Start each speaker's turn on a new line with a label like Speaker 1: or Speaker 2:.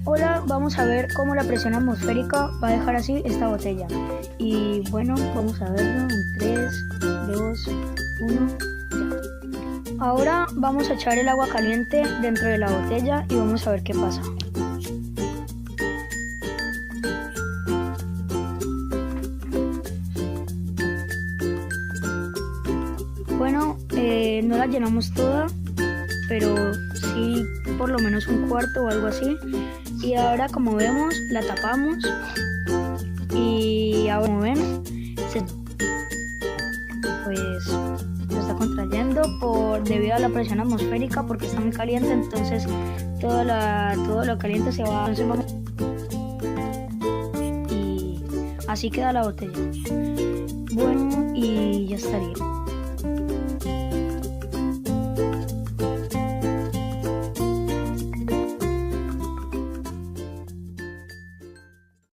Speaker 1: Ahora vamos a ver cómo la presión atmosférica va a dejar así esta botella. Y bueno, vamos a verlo en 3, 2, 1. Ahora vamos a echar el agua caliente dentro de la botella y vamos a ver qué pasa. Bueno, no la llenamos toda, pero sí por lo menos un cuarto o algo así. Y ahora, como vemos, la tapamos y ahora, como ven, pues se está contrayendo debido a la presión atmosférica, porque está muy caliente. Entonces todo lo caliente se va. Entonces y así queda la botella. Bueno, y ya estaría.